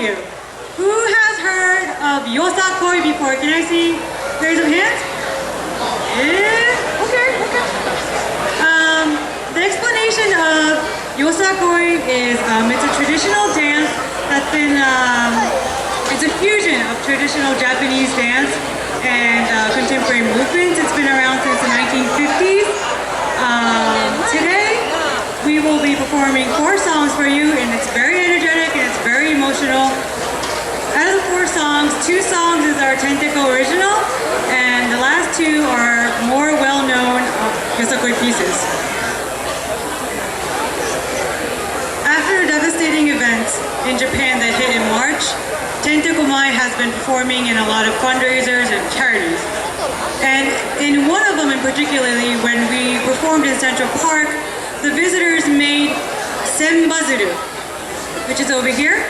you. Who has heard of Yosakoi before? Can I see? Raise of hands? Yeah, okay. The explanation of Yosakoi is it's a traditional dance that's been, it's a fusion of traditional Japanese dance and contemporary movements. It's been around since the 1950s. Today, we will be performing 4 songs for you, and it's very energetic and it's very emotional. Out of the 4 songs, 2 songs is our Tentacle original, and the last 2 are more well-known Yosakoi pieces. After devastating events in Japan that hit in March, Tentacle Mai has been performing in a lot of fundraisers and charities. And in one of them in particularly, when we performed in Central Park, the visitors made Senbazuru, which is over here.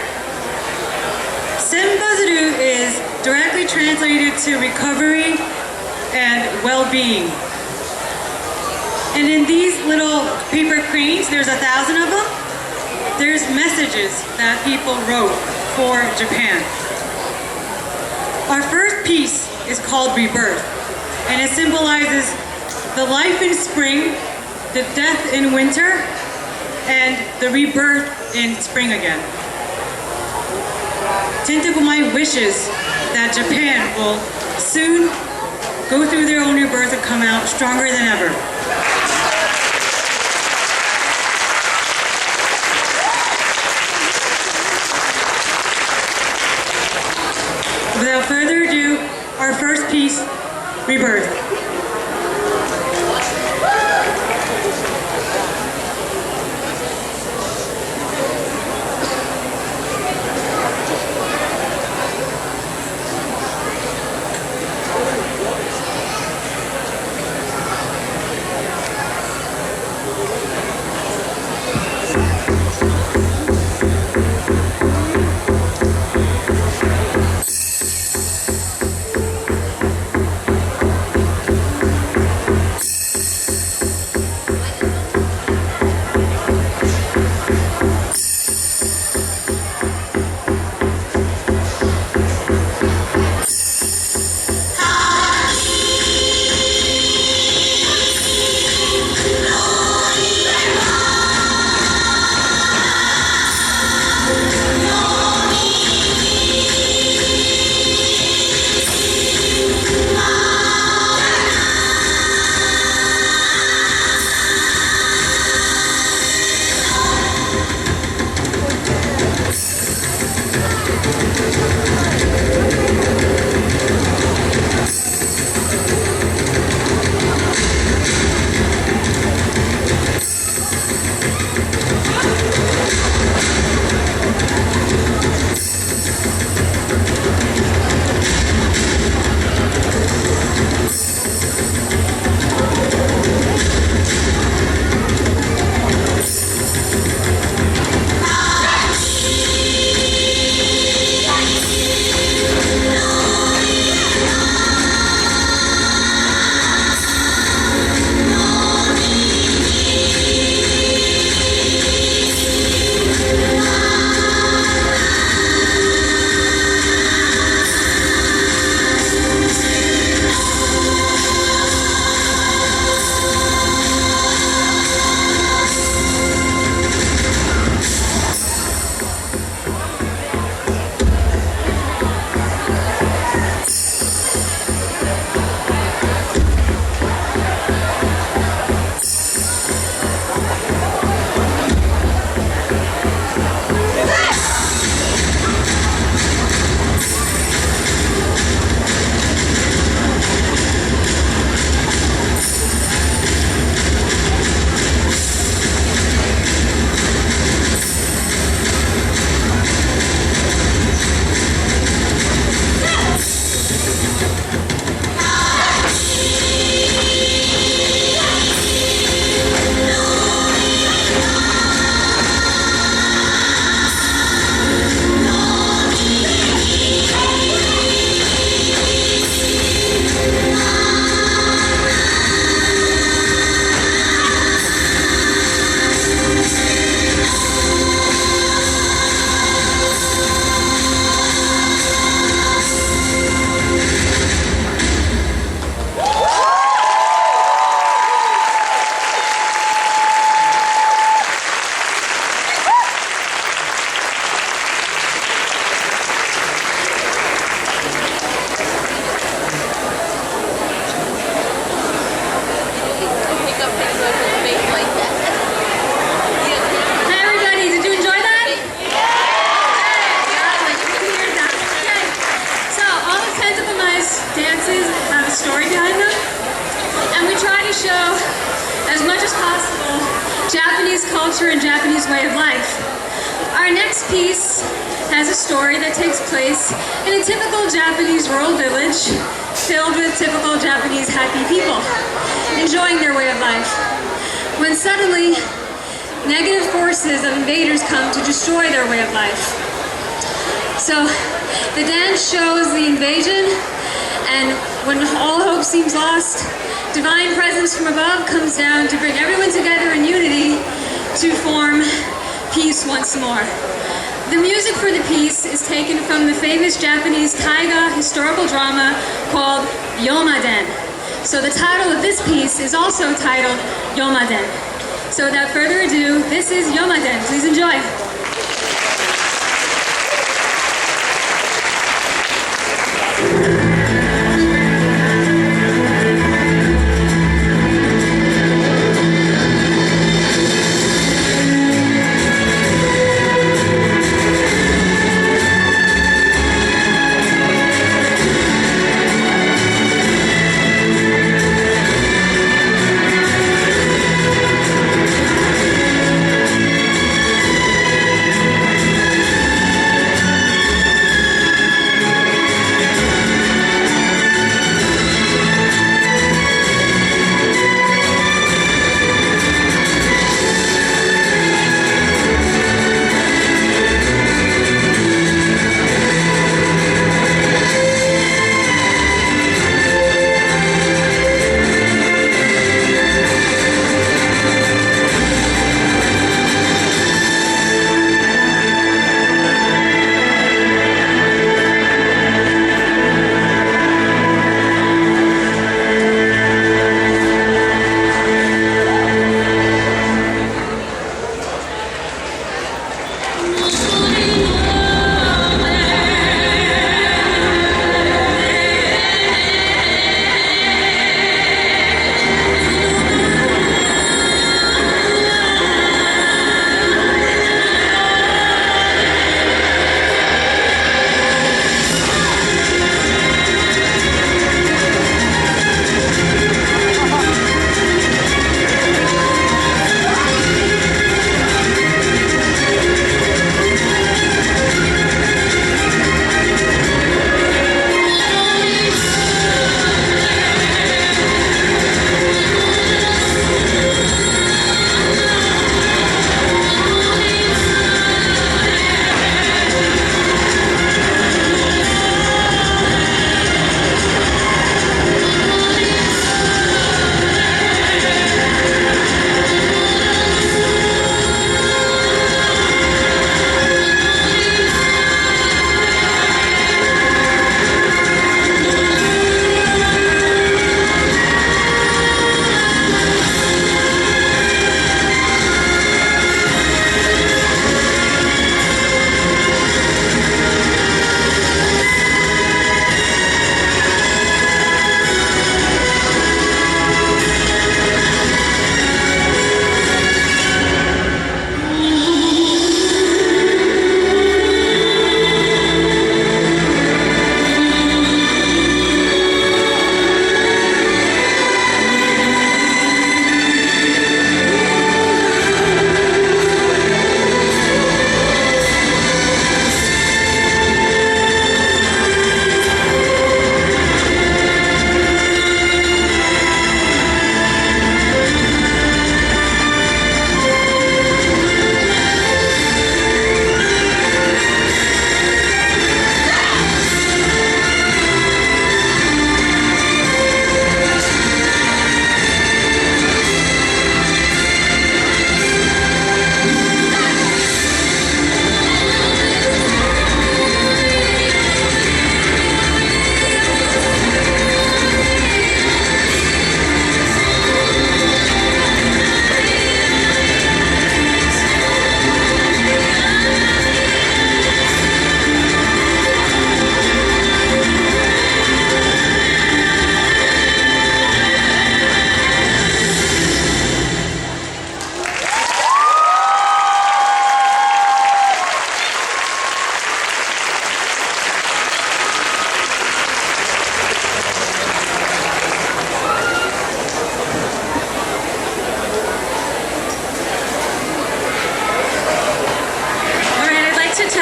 Senbazuru is directly translated to recovery and well-being. And in these little paper cranes, there's 1,000 of them. There's messages that people wrote for Japan. Our first piece is called Rebirth, and it symbolizes the life in spring, the death in winter, and the rebirth in spring again. Tentacle Mai wishes that Japan will soon go through their own rebirth and come out stronger than ever. Without further ado, our first piece, Rebirth. to show, as much as possible, Japanese culture and Japanese way of life. Our next piece has a story that takes place in a typical Japanese rural village filled with typical Japanese happy people, enjoying their way of life. When suddenly, negative forces of invaders come to destroy their way of life. So, the dance shows the invasion, and when all hope seems lost, divine presence from above comes down to bring everyone together in unity to form peace once more. The music for the piece is taken from the famous Japanese taiga historical drama called Yomaden. So the title of this piece is also titled Yomaden. So without further ado, this is Yomaden. Please enjoy.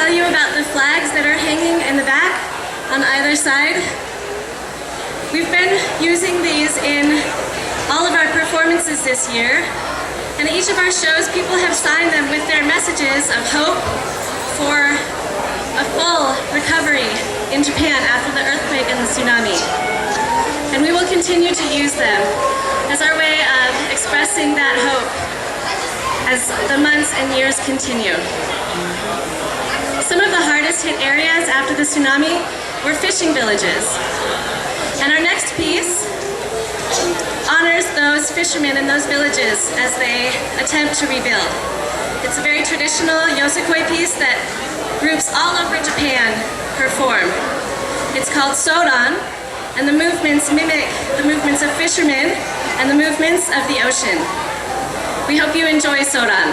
tell you about the flags that are hanging in the back on either side. We've been using these in all of our performances this year, and at each of our shows, people have signed them with their messages of hope for a full recovery in Japan after the earthquake and the tsunami. And we will continue to use them as our way of expressing that hope as the months and years continue. Some of the hardest hit areas after the tsunami were fishing villages. And our next piece honors those fishermen in those villages as they attempt to rebuild. It's a very traditional yosakoi piece that groups all over Japan perform. It's called Sodan, and the movements mimic the movements of fishermen and the movements of the ocean. We hope you enjoy Sodan.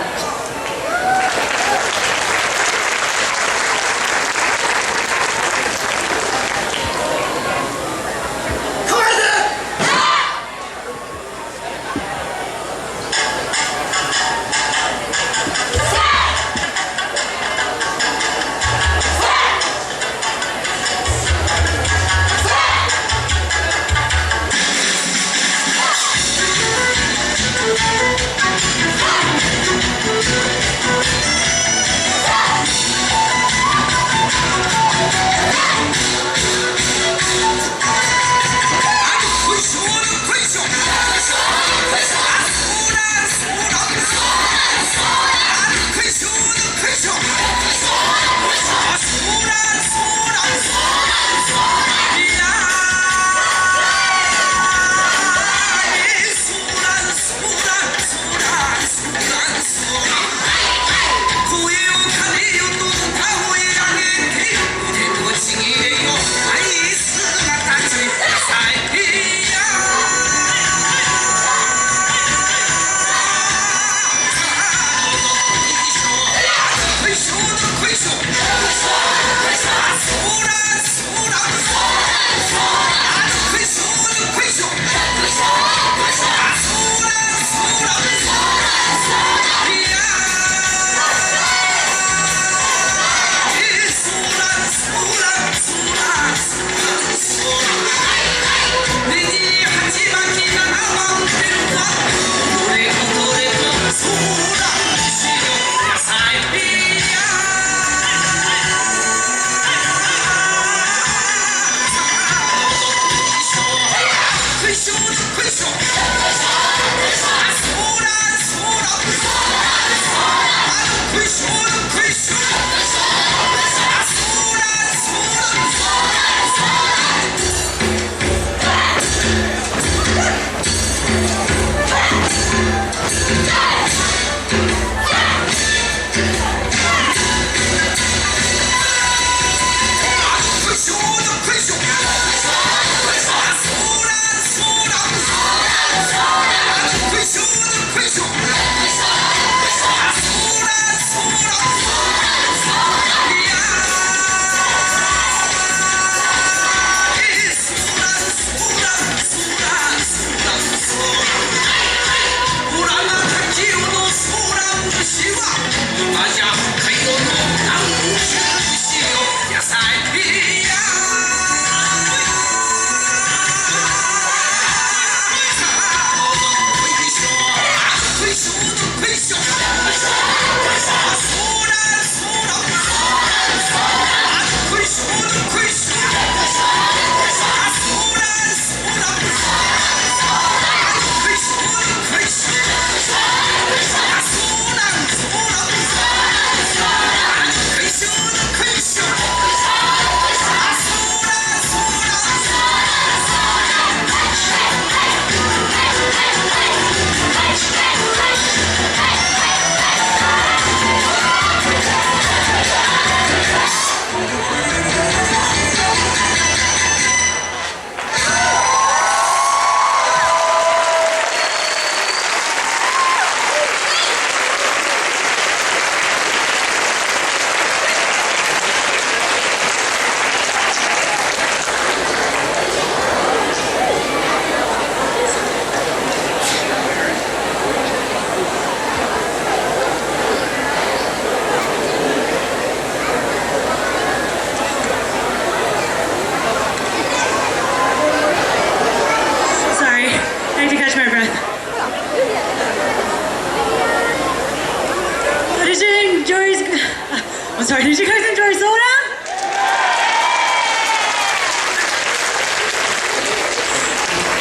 Did you guys enjoy Soda?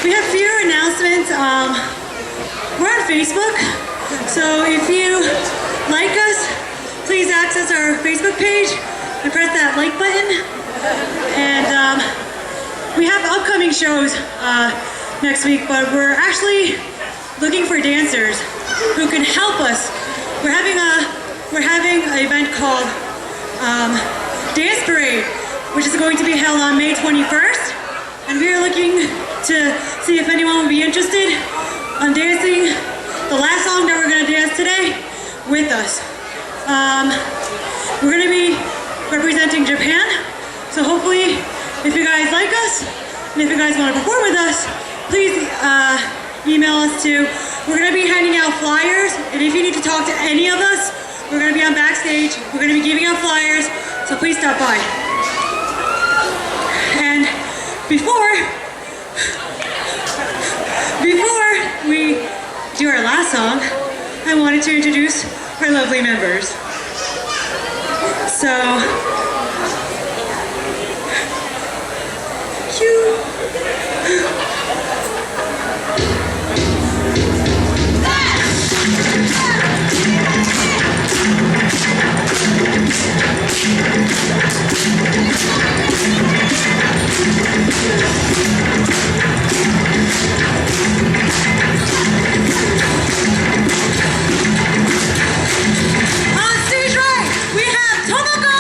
We have few announcements. We're on Facebook, so if you like us, please access our Facebook page and press that like button. And we have upcoming shows next week, but we're actually looking for dancers who can help us. We're having an event called Dance Parade, which is going to be held on May 21st, and we are looking to see if anyone would be interested on dancing the last song that we're going to dance today with us. We're going to be representing Japan, so hopefully if you guys like us and if you guys want to perform with us, please email us too. We're going to be handing out flyers, and if you need to talk to any of us, we're going to be on backstage. We're going to be giving out flyers, so please stop by. And before we do our last song, I wanted to introduce our lovely members. So, on stage right, we have Tomoko!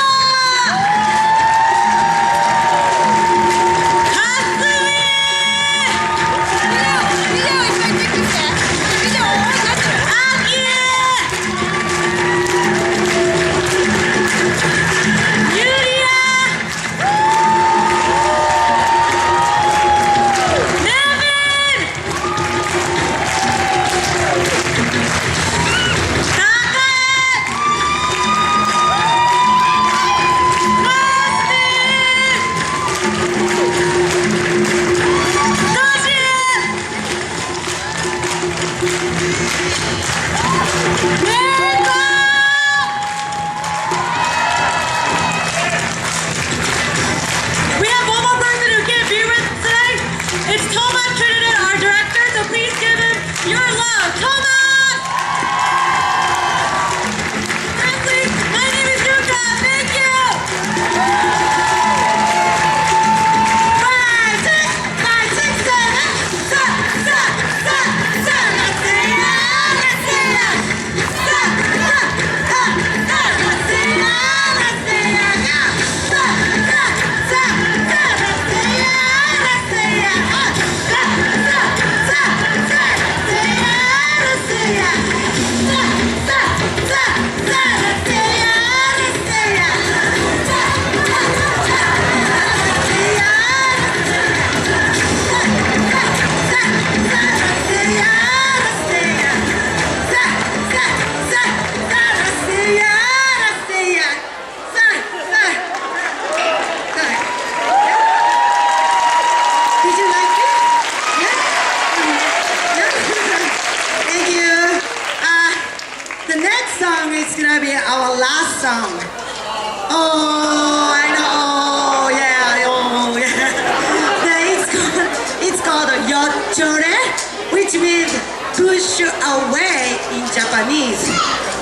Which means push away in Japanese.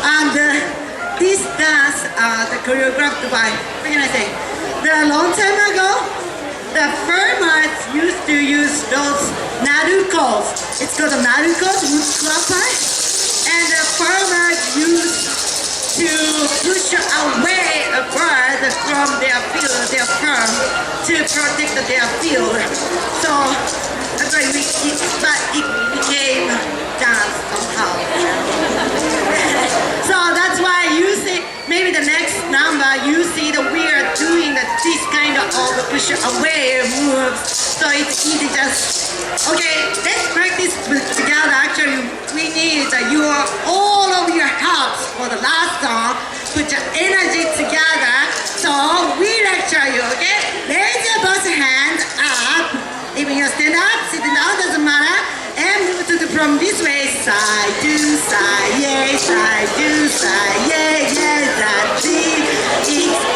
And this dance, choreographed by, what can I say? A long time ago, the farmers used to use those narukos. It's called narukos, wood clapper. And the farmers used to push away a bird from their field, their farm, to protect their field. So that's why but it became dance somehow. So that's why you see, maybe the next number, you see that we are doing this kind of push away moves. So it's easy just, okay, let's practice together. Actually, we need all of your helps for the last song. Put your energy together. So we lecture you, okay? Raise your both hands up. Even you stand up, sitting down, doesn't matter. And move from this way, side to side, yeah, side to side, yeah, yeah, that's it.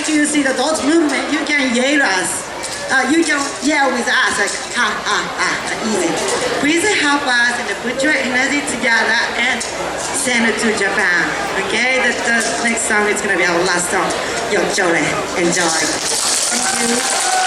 after you see the dance movement, you can yell us. You can yell with us like ha ha ha, easy. Please help us and put your energy together and send it to Japan. Okay, the next song is gonna be our last song. Yo, Enjoy. Thank you.